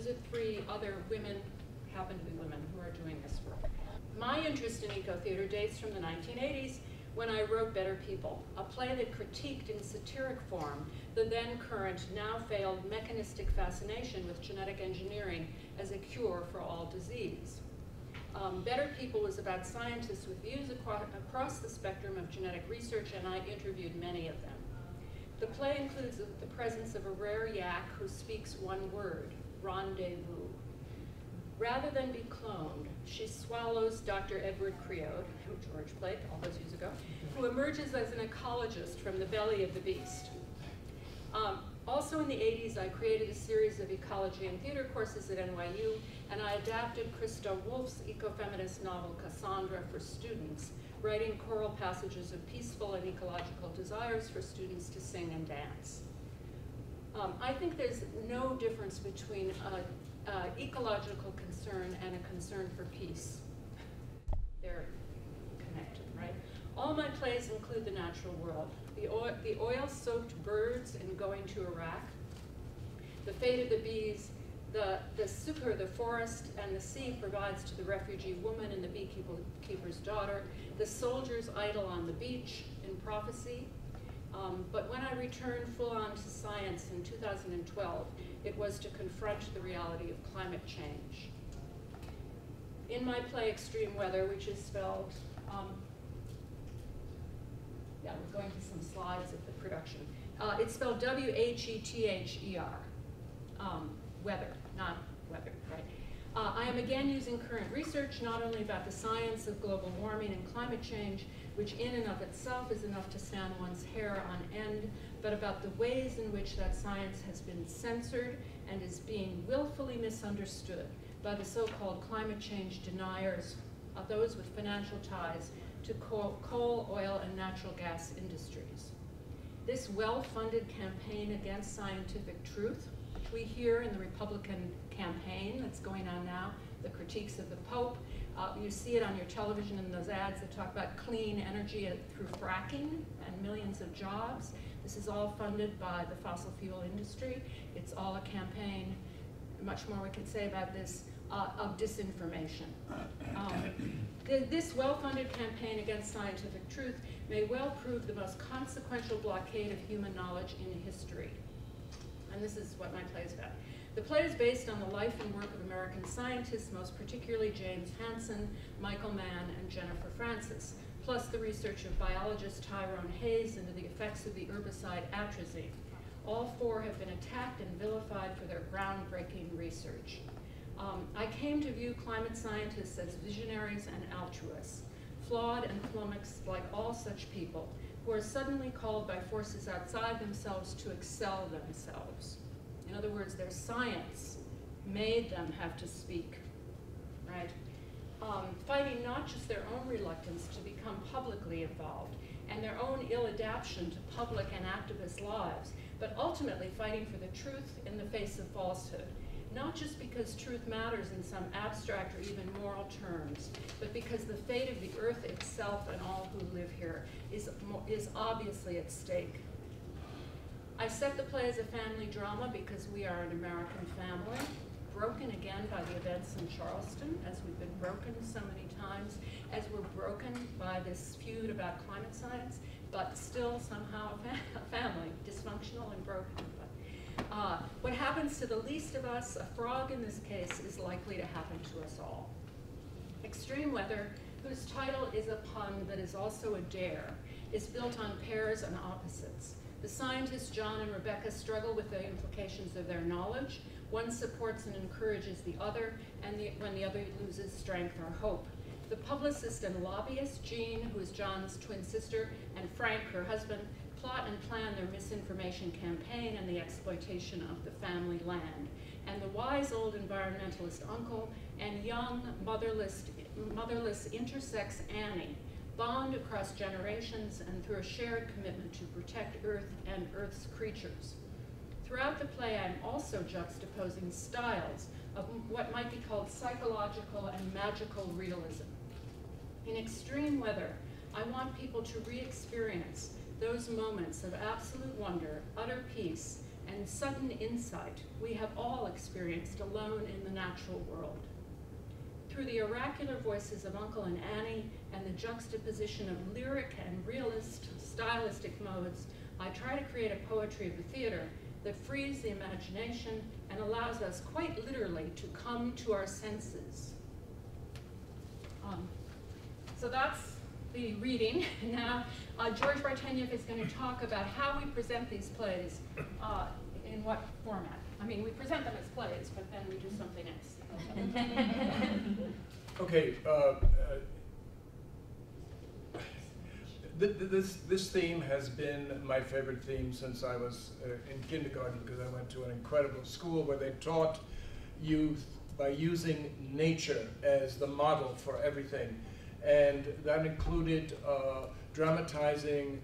those are 3 other women, happen to be women, who are doing this work. My interest in eco-theater dates from the 1980s, when I wrote Better People, a play that critiqued in satiric form the then current, now failed mechanistic fascination with genetic engineering as a cure for all disease. Better People was about scientists with views across the spectrum of genetic research, and I interviewed many of them. The play includes the presence of a rare yak who speaks one word, rendezvous. Rather than be cloned, she swallows Dr. Edward Creode, who George played all those years ago, who emerges as an ecologist from the belly of the beast. Also in the 80s, I created a series of ecology and theater courses at NYU, and I adapted Christa Wolf's ecofeminist novel Cassandra for students, writing choral passages of peaceful and ecological desires for students to sing and dance. I think there's no difference between ecological concern and a concern for peace. They're connected, right? All my plays include the natural world. The oil-soaked birds in Going to Iraq, the fate of the bees, the succour the forest and the sea provides to the refugee woman and the beekeeper's daughter, the soldiers idle on the beach in Prophecy. But when I returned full-on to science in 2012, it was to confront the reality of climate change. In my play Extreme Weather, which is spelled, yeah, we're going to some slides of the production. It's spelled W-H-E-T-H-E-R, weather, not weather, right? I am again using current research, not only about the science of global warming and climate change, which in and of itself is enough to stand one's hair on end, but about the ways in which that science has been censored and is being willfully misunderstood by the so-called climate change deniers, those with financial ties to coal, oil, and natural gas industries. This well-funded campaign against scientific truth, which we hear in the Republican campaign that's going on now, the critiques of the Pope, you see it on your television in those ads that talk about clean energy through fracking and millions of jobs. This is all funded by the fossil fuel industry. It's all a campaign, much more we could say about this, of disinformation. This well-funded campaign against scientific truth may well prove the most consequential blockade of human knowledge in history. And this is what my play is about. The play is based on the life and work of American scientists, most particularly James Hansen, Michael Mann, and Jennifer Francis, plus the research of biologist Tyrone Hayes into the effects of the herbicide atrazine. All 4 have been attacked and vilified for their groundbreaking research. I came to view climate scientists as visionaries and altruists, flawed and flummoxed like all such people, who are suddenly called by forces outside themselves to excel themselves. In other words, their science made them have to speak, right? Fighting not just their own reluctance to become publicly involved and their own ill-adaptation to public and activist lives, but ultimately fighting for the truth in the face of falsehood. Not just because truth matters in some abstract or even moral terms, but because the fate of the earth itself and all who live here is obviously at stake. I set the play as a family drama because we are an American family, broken again by the events in Charleston, as we've been broken so many times, as we're broken by this feud about climate science, but still somehow a family, dysfunctional and broken. What happens to the least of us, a frog in this case, is likely to happen to us all. Extreme Weather, whose title is a pun that is also a dare, is built on pairs and opposites. The scientists John and Rebecca struggle with the implications of their knowledge. One supports and encourages the other, and when the other loses strength or hope. The publicist and lobbyist, Jean, who is John's twin sister, and Frank, her husband, plot and plan their misinformation campaign and the exploitation of the family land. And the wise old environmentalist uncle and young motherless intersex Annie bond across generations and through a shared commitment to protect Earth and Earth's creatures. Throughout the play, I'm also juxtaposing styles of what might be called psychological and magical realism. In Extreme Weather, I want people to re-experience those moments of absolute wonder, utter peace, and sudden insight we have all experienced alone in the natural world. Through the oracular voices of Uncle and Annie and the juxtaposition of lyric and realist stylistic modes, I try to create a poetry of the theater that frees the imagination and allows us quite literally to come to our senses. So that's the reading. Now, George Bartenieff is going to talk about how we present these plays, in what format. I mean, we present them as plays, but then we do something else. Okay. This theme has been my favorite theme since I was in kindergarten, because I went to an incredible school where they taught youth by using nature as the model for everything. And that included dramatizing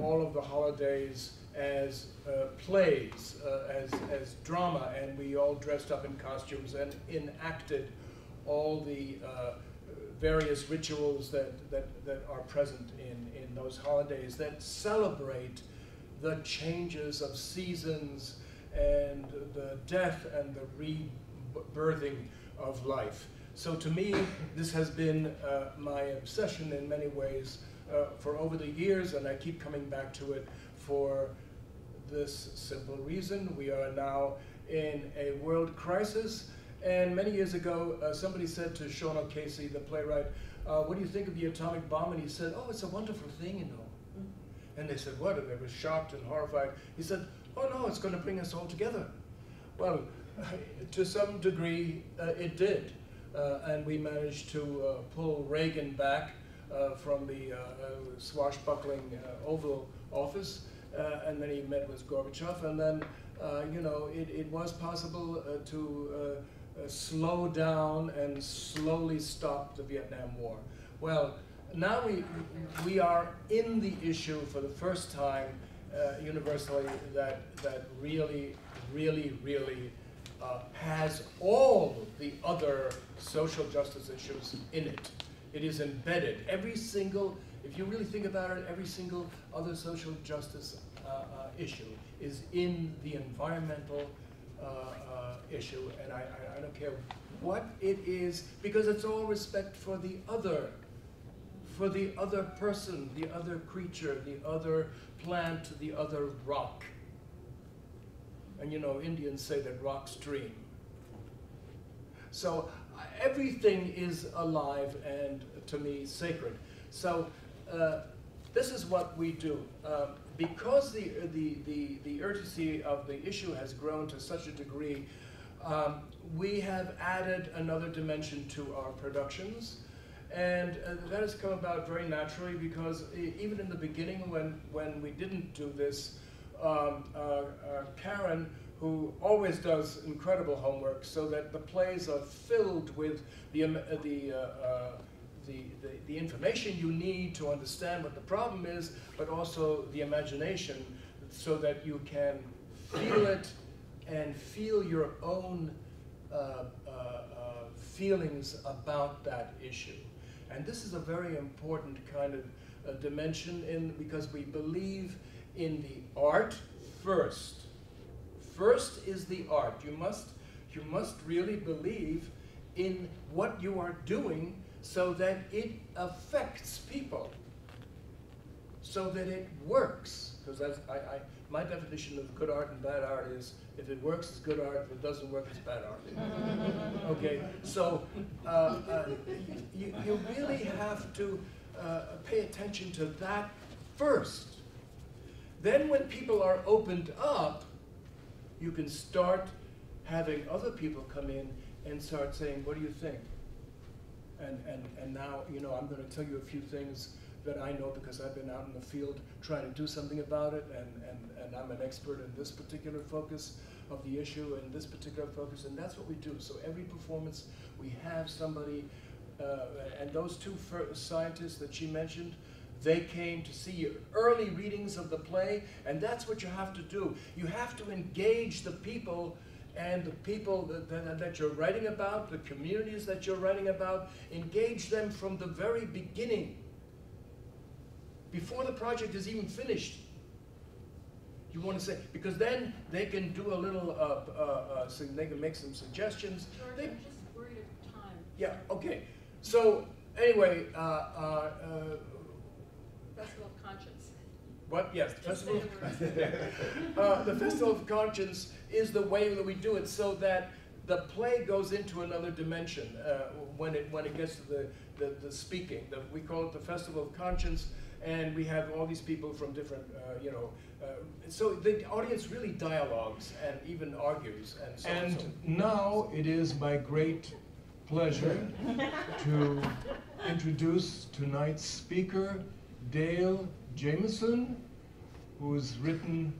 all of the holidays as plays, as drama, and we all dressed up in costumes and enacted all the various rituals that are present in those holidays that celebrate the changes of seasons and the death and the rebirthing of life. So to me, this has been my obsession in many ways for over the years, and I keep coming back to it for this simple reason. We are now in a world crisis, and many years ago, somebody said to Sean O'Casey, the playwright, what do you think of the atomic bomb? And he said, oh, it's a wonderful thing, you know. And they said, what? And they were shocked and horrified. He said, oh no, it's going to bring us all together. Well, to some degree, it did. And we managed to pull Reagan back from the swashbuckling Oval Office, and then he met with Gorbachev, and then, you know, it was possible to slow down and slowly stop the Vietnam War. Well, now we are in the issue for the first time universally that really has all the other social justice issues in it. It is embedded. Every single, if you really think about it, every single other social justice issue is in the environmental issue, and I don't care what it is, because it's all respect for the other person, the other creature, the other plant, the other rock. And you know, Indians say that rocks dream. So everything is alive and, to me, sacred. So this is what we do. Because the urgency of the issue has grown to such a degree, we have added another dimension to our productions. And that has come about very naturally, because even in the beginning when we didn't do this, Karen, who always does incredible homework, so that the plays are filled with the information you need to understand what the problem is, but also the imagination, so that you can feel it and feel your own feelings about that issue. And this is a very important kind of dimension, because we believe in the art first. First is the art. You must really believe in what you are doing, so that it affects people, so that it works. Because my definition of good art and bad art is, if it works, it's good art. If it doesn't work, it's bad art. Okay, so you really have to pay attention to that first. Then when people are opened up, you can start having other people come in and start saying, what do you think? And now, you know, I'm going to tell you a few things that I know, because I've been out in the field trying to do something about it, and I'm an expert in this particular focus of the issue and this particular focus, and that's what we do. So every performance, we have somebody, and those two scientists that she mentioned, they came to see early readings of the play, and that's what you have to do. You have to engage the people, and the people that you're writing about, the communities that you're writing about, engage them from the very beginning, before the project is even finished. you want to say? Because then they can do a little, so they can make some suggestions. George, I'm just worried of time. Yeah, okay. So, anyway, Festival of Conscience. what? Yes, the Just Festival say of the Festival of Conscience is the way that we do it so that the play goes into another dimension when it gets to the speaking. We call it the Festival of Conscience, and we have all these people from different, so the audience really dialogues and even argues and so on. And now it is my great pleasure to introduce tonight's speaker, Dale Jameson, who's written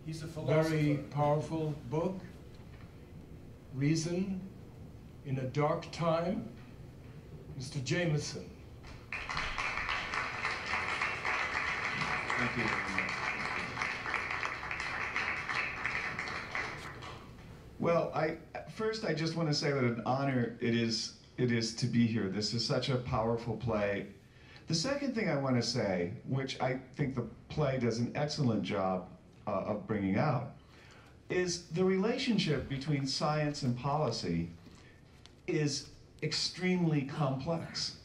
He's a very powerful book, Reason in a Dark Time. Mr. Jameson. Thank you. Well, first I just want to say what an honor it is to be here. This is such a powerful play. The second thing I want to say, which I think the play does an excellent job of bringing out, is the relationship between science and policy is extremely complex.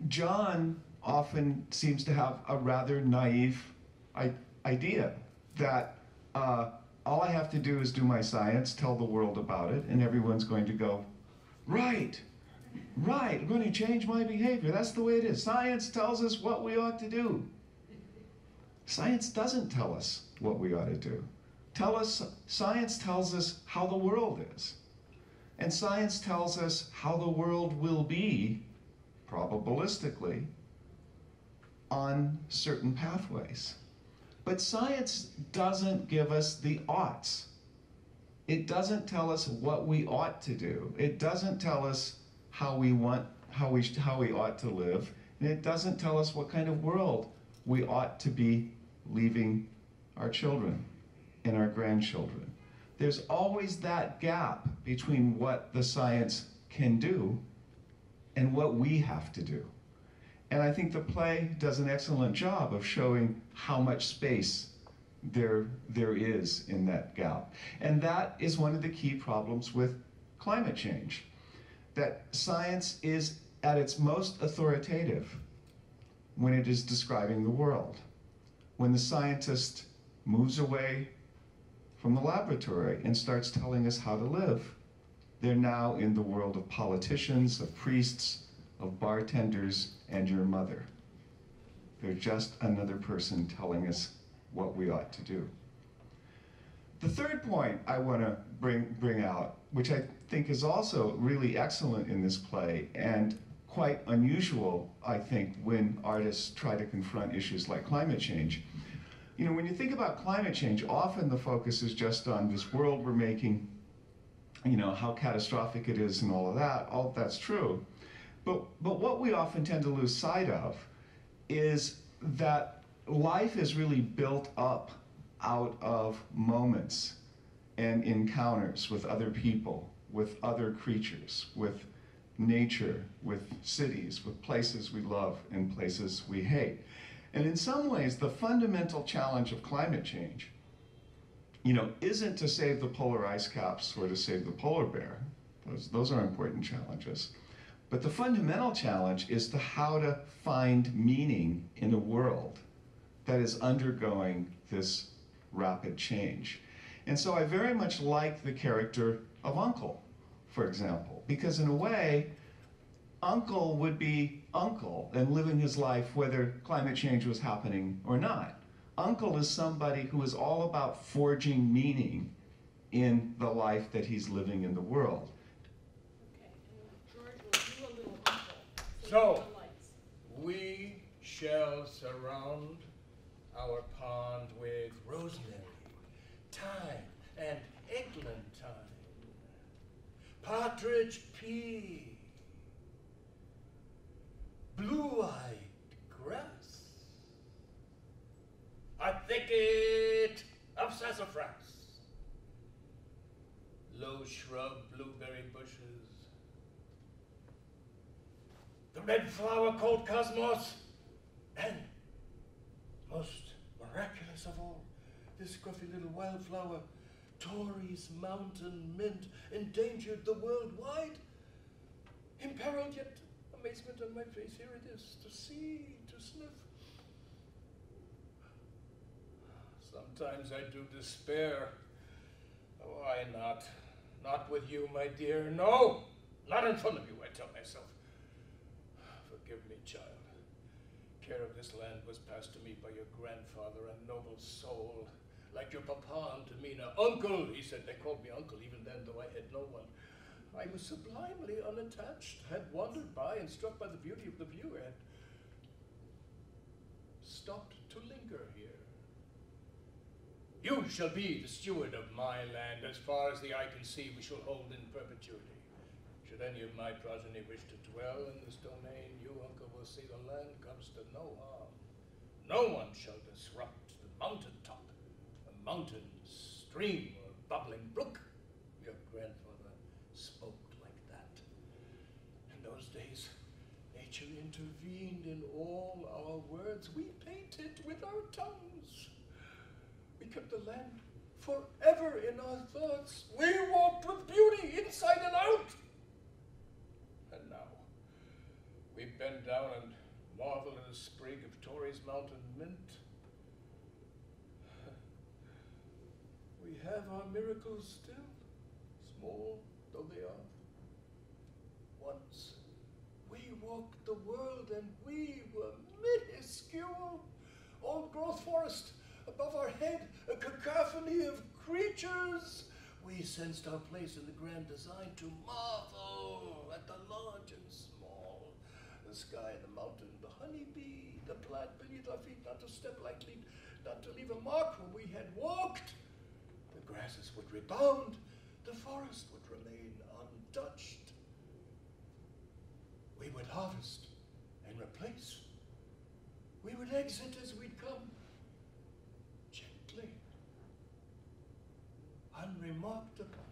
John often seems to have a rather naive idea that all I have to do is do my science, tell the world about it, and everyone's going to go, right, I'm going to change my behavior. That's the way it is. Science tells us what we ought to do. Science doesn't tell us what we ought to do. Science tells us how the world is. And science tells us how the world will be, probabilistically, on certain pathways. But science doesn't give us the oughts. It doesn't tell us what we ought to do. It doesn't tell us how we ought to live. And it doesn't tell us what kind of world we ought to be leaving our children and our grandchildren. There's always that gap between what the science can do and what we have to do. And I think the play does an excellent job of showing how much space there is in that gap. And that is one of the key problems with climate change, that science is at its most authoritative when it is describing the world. When the scientist moves away from the laboratory and starts telling us how to live, they're now in the world of politicians, of priests, of bartenders, and your mother. They're just another person telling us what we ought to do. The third point I want to bring out, which I think is also really excellent in this play and quite unusual, I think, when artists try to confront issues like climate change. You know, when you think about climate change, often the focus is just on this world we're making, you know, how catastrophic it is and all of that. All that's true. But what we often tend to lose sight of is that life is really built up out of moments and encounters with other people, with other creatures, with nature, with cities, with places we love and places we hate. And in some ways, the fundamental challenge of climate change, you know, isn't to save the polar ice caps or to save the polar bear. Those are important challenges. But the fundamental challenge is to how to find meaning in a world that is undergoing this rapid change. And so I very much like the character of Uncle, for example, because in a way, Uncle would be Uncle and living his life whether climate change was happening or not. Uncle is somebody who is all about forging meaning in the life that he's living in the world. Okay, and George will do a little uncle. So, we shall surround our pond with rosemary, thyme, and eglantine, partridge pea, blue-eyed grass, a thicket of sassafras, low shrub blueberry bushes, the red flower called cosmos, and most Greatest of all, this scruffy little wildflower, Tory's mountain mint, endangered the world wide. Imperiled yet, amazement on my face, here it is, to see, to sniff. Sometimes I do despair. Why not? Not with you, my dear. No! Not in front of you, I tell myself. Forgive me, child. Care of this land was passed to me by your grandfather, a noble soul, like your papa unto me. Now, uncle, he said. They called me uncle even then, though I had no one. I was sublimely unattached, had wandered by and struck by the beauty of the view, had stopped to linger here. You shall be the steward of my land. As far as the eye can see, we shall hold in perpetuity. Should any of my progeny wish to dwell in this domain, you, uncle, will see the land comes to no harm. No one shall disrupt the mountain top, a mountain stream or bubbling brook. Your grandfather spoke like that. In those days, nature intervened in all our words. We painted with our tongues. We kept the land forever in our thoughts. We walked with beauty inside and out. And now, we bend down and marvel at a sprig of Tory's mountain mint. We have our miracles still, small though they are. Once, we walked the world and we were minuscule. Old growth forest above our head, a cacophony of creatures. We sensed our place in the grand design to marvel at the large and small. The sky, the mountain, the honeybee, the plant beneath our feet, not to step lightly, not to leave a mark where we had walked. The grasses would rebound, the forest would remain untouched. We would harvest and replace. We would exit as we'd come. Unremarked upon.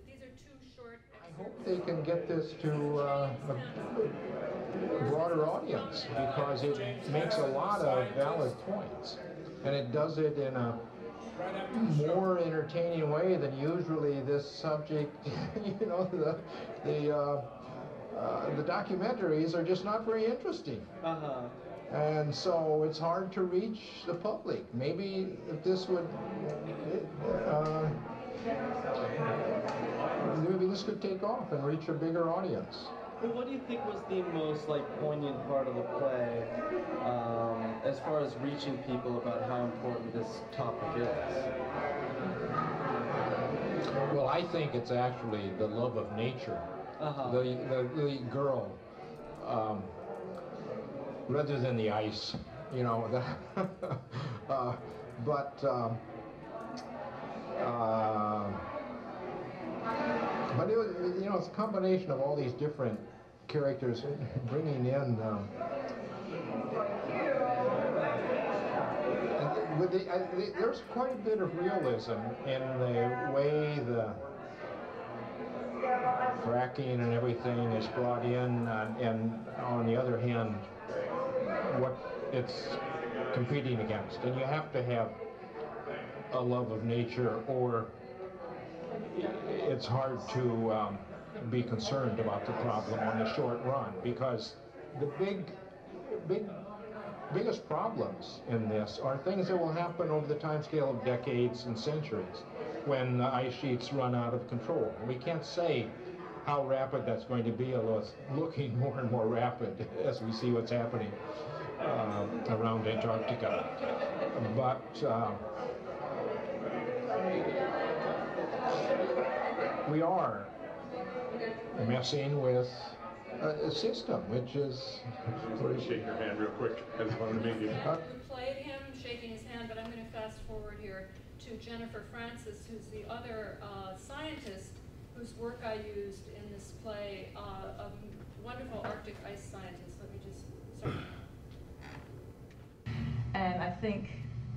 These are two short. I hope they can get this to a broader audience, because it makes a lot of valid points, and it does it in a more entertaining way than usually this subject. You know, the documentaries are just not very interesting. And so it's hard to reach the public. Maybe if this would, maybe this could take off and reach a bigger audience. But what do you think was the most poignant part of the play, as far as reaching people about how important this topic is? Well, I think it's actually the love of nature. The girl, rather than the ice, you know. But it was, you know, it's a combination of all these different characters bringing in. There's quite a bit of realism in the way the fracking and everything is brought in, and on the other hand, what it's competing against. And you have to have a love of nature, or it's hard to be concerned about the problem on the short run, because the biggest problems in this are things that will happen over the time scale of decades and centuries, when the ice sheets run out of control. We can't say how rapid that's going to be, although it's looking more and more rapid as we see what's happening around Antarctica. But we are messing with a system which is... Let me shake your hand real quick. I just wanted to make you... We played him shaking his hand, but I'm going to fast forward here to Jennifer Francis, who's the other scientist whose work I used in this play, a wonderful Arctic ice scientist. Let me just start. And I think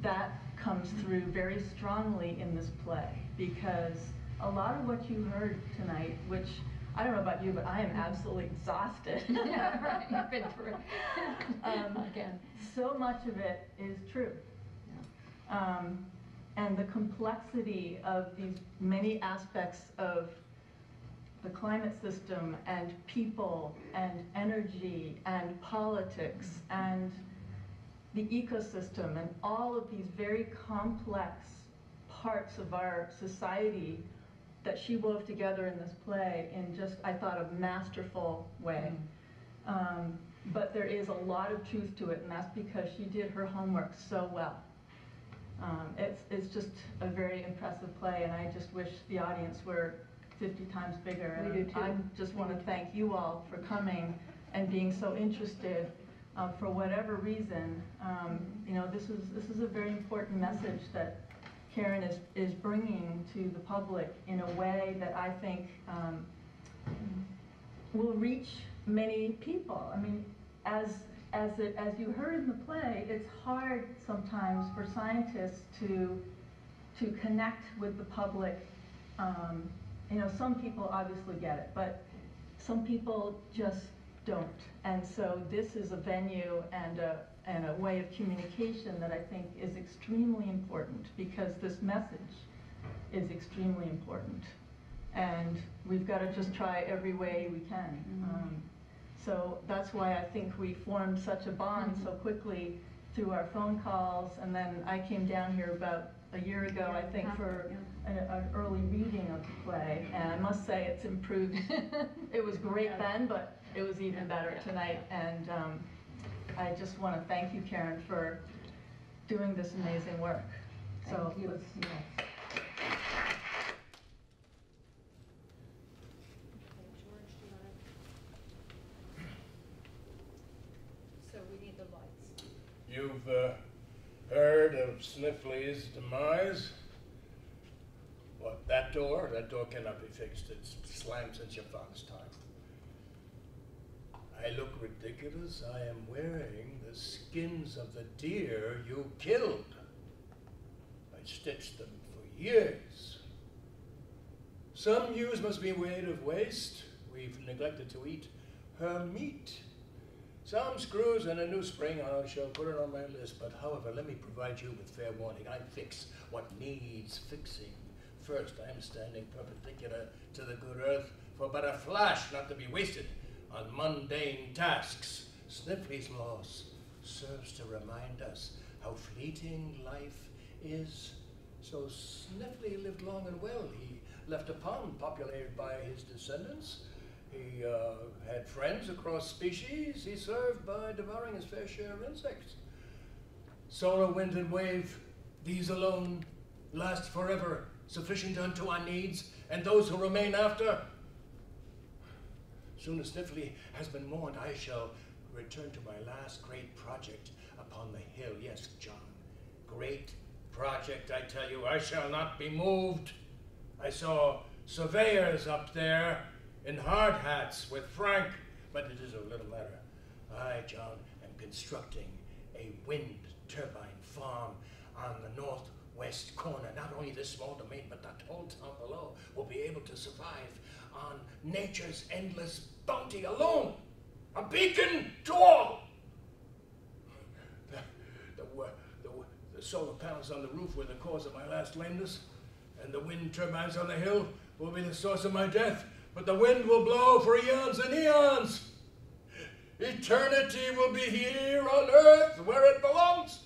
that comes through very strongly in this play, because a lot of what you heard tonight, which I don't know about you, but I am absolutely exhausted. Yeah, right. You've been through it. Again. So much of it is true. Yeah. And the complexity of these many aspects of the climate system and people and energy and politics and the ecosystem and all of these very complex parts of our society that she wove together in this play in just, I thought, a masterful way. But there is a lot of truth to it, and that's because she did her homework so well. It's just a very impressive play, and I just wish the audience were 50 times bigger. We do too. I just want to thank you all for coming and being so interested. For whatever reason, you know, this is a very important message that Karen is bringing to the public in a way that I think will reach many people. I mean, as you heard in the play, it's hard sometimes for scientists to connect with the public. You know, some people obviously get it, but some people just don't. And so this is a venue and a way of communication that I think is extremely important, because this message is extremely important. And we've got to just try every way we can. So that's why I think we formed such a bond so quickly through our phone calls. And then I came down here about a year ago, I think, for an early reading of the play. And I must say it's improved. It was great then, but it was even better tonight. And I just want to thank you, Karen, for doing this amazing work. So Thank you. let's see. So we need the lights. You've heard of Sniffly's demise? What, that door? That door cannot be fixed. It's slammed since your father's time. I look ridiculous. I am wearing the skins of the deer you killed. I stitched them for years. Some ewes must be made of waste. We've neglected to eat her meat. Some screws and a new spring, I shall put it on my list. But however, let me provide you with fair warning. I fix what needs fixing. First, I am standing perpendicular to the good earth for but a flash, not to be wasted on mundane tasks. Sniffly's loss serves to remind us how fleeting life is. So Sniffly lived long and well. He left a pond populated by his descendants. He had friends across species. He served by devouring his fair share of insects. Solar, wind, and wave, these alone last forever, sufficient unto our needs and those who remain after. Soon as Sniffly has been mourned, I shall return to my last great project upon the hill. Yes, John, great project, I tell you. I shall not be moved. I saw surveyors up there in hard hats with Frank, but it is a little matter. I, John, am constructing a wind turbine farm on the northwest corner. Not only this small domain, but that whole town below will be able to survive on nature's endless bounty alone. A beacon to all. The solar panels on the roof were the cause of my last lameness, and the wind turbines on the hill will be the source of my death. But the wind will blow for eons and eons. Eternity will be here on earth where it belongs.